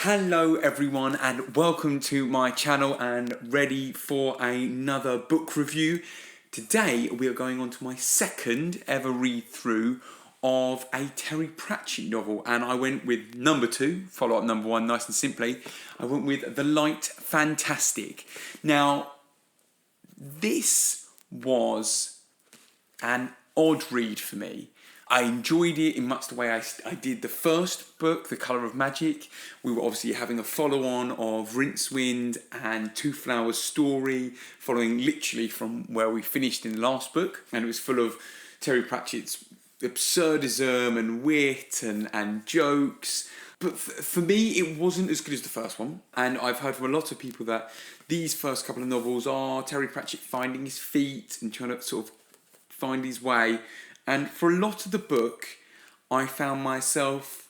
Hello everyone and welcome to my channel and ready for another book review. Today we are going on to my second ever read through of a Terry Pratchett novel, and I went with number 2, follow up number 1 nice and simply. I went with The Light Fantastic. Now this was an odd read for me. I enjoyed it in much the way I did the first book, The Colour of Magic. We were obviously having a follow-on of Rincewind and Two Flowers' story, following literally from where we finished in the last book. And it was full of Terry Pratchett's absurdism and wit and jokes. But for me, it wasn't as good as the first one. And I've heard from a lot of people that these first couple of novels are Terry Pratchett finding his feet and trying to sort of find his way. And for a lot of the book, I found myself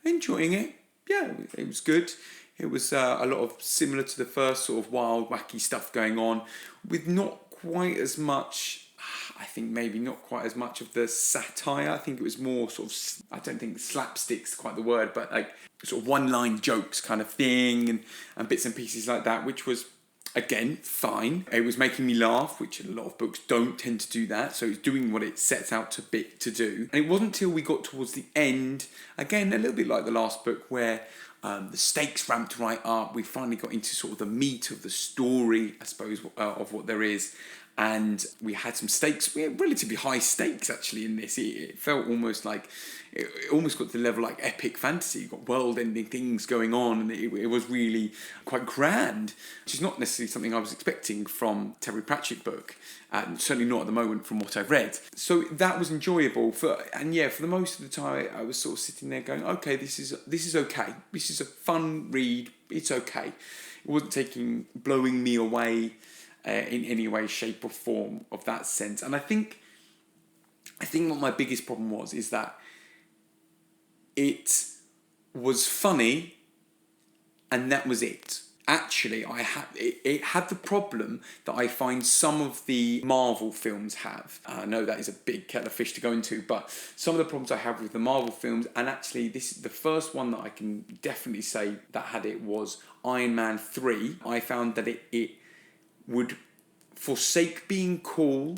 enjoying it. Yeah, it was good. It was a lot of similar to the first, sort of wild, wacky stuff going on, with not quite as much, I think maybe not quite as much of the satire. I think it was more sort of, I don't think slapstick's quite the word, but like sort of one-line jokes kind of thing and bits and pieces like that, which was, again, fine. It was making me laugh, which a lot of books don't tend to do that. So it's doing what it sets out to do. And it wasn't until we got towards the end, again, a little bit like the last book, where the stakes ramped right up. We finally got into sort of the meat of the story, I suppose, of what there is. And we had some stakes. We had relatively high stakes, actually, in this. It felt almost like, it almost got to the level like epic fantasy. You've got world-ending things going on, and it was really quite grand, which is not necessarily something I was expecting from Terry Pratchett book, and certainly not at the moment from what I've read. So that was enjoyable. For the most of the time, I was sort of sitting there going, okay, this is okay. This is a fun read. It's okay. It wasn't blowing me away in any way, shape or form of that sense. And I think what my biggest problem is that it was funny and that was it. Actually, it had the problem that I find some of the Marvel films have. I know that is a big kettle of fish to go into, but some of the problems I have with the Marvel films, and actually this is the first one that I can definitely say that had it, was Iron Man 3. I found that it would forsake being cool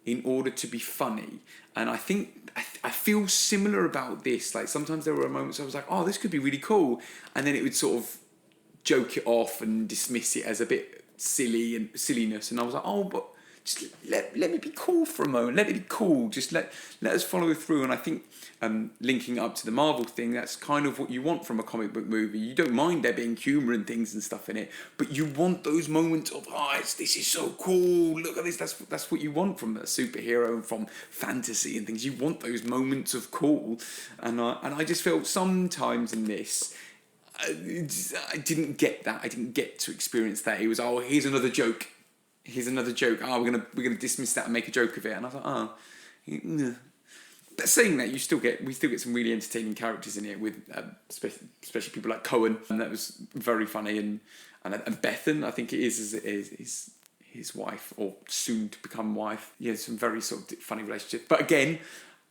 in order to be funny. And I think I feel similar about this. Like sometimes there were moments I was like, oh, this could be really cool. And then it would sort of joke it off and dismiss it as a bit silly and silliness. And I was like, oh, but just let me be cool for a moment. Let it be cool. Just let us follow through. And I think linking up to the Marvel thing, that's kind of what you want from a comic book movie. You don't mind there being humour and things and stuff in it, but you want those moments of, this is so cool. Look at this. That's what you want from a superhero and from fantasy and things. You want those moments of cool. And I just felt sometimes in this, I didn't get that. I didn't get to experience that. It was, here's another joke. Here's another joke. We're gonna dismiss that and make a joke of it. And I thought, But saying that, we still get some really entertaining characters in it, with especially people like Cohen, and that was very funny, and Bethan, I think it is his wife, or soon to become wife. Yeah, some very sort of funny relationships. But again,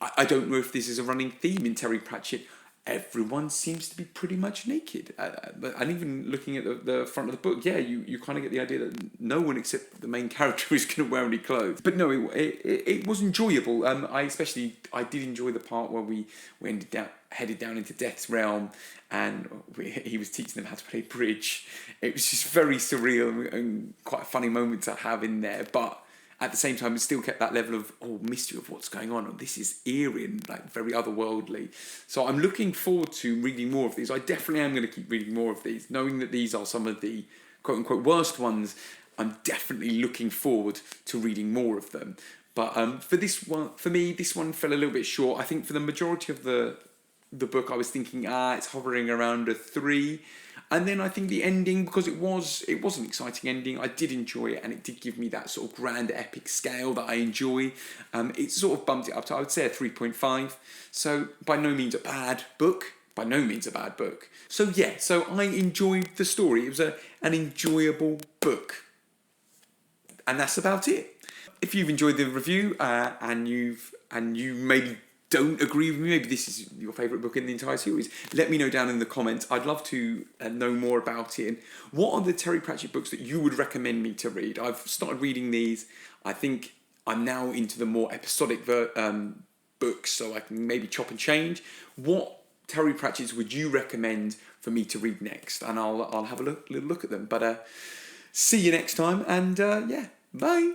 I don't know if this is a running theme in Terry Pratchett. Everyone seems to be pretty much naked. And even looking at the front of the book, you kind of get the idea that no one except the main character is going to wear any clothes. But no, it was enjoyable. I did enjoy the part where we headed down into Death's realm, and he was teaching them how to play bridge. It was just very surreal and quite a funny moment to have in there, but at the same time, it still kept that level of mystery of what's going on. This is eerie and like very otherworldly. So I'm looking forward to reading more of these. I definitely am going to keep reading more of these, knowing that these are some of the quote unquote worst ones. I'm definitely looking forward to reading more of them. But for me, this one fell a little bit short. I think for the majority of the book, I was thinking, it's hovering around a 3. And then I think the ending, because it was an exciting ending, I did enjoy it, and it did give me that sort of grand epic scale that I enjoy. It sort of bumped it up to, I would say, a 3.5. So by no means a bad book. So yeah, so I enjoyed the story. It was an enjoyable book. And that's about it. If you've enjoyed the review and you maybe don't agree with me, maybe this is your favourite book in the entire series, let me know down in the comments. I'd love to know more about it. And what are the Terry Pratchett books that you would recommend me to read? I've started reading these. I think I'm now into the more episodic books, so I can maybe chop and change. What Terry Pratchett's would you recommend for me to read next? And I'll have a little look at them. But see you next time, and yeah, bye.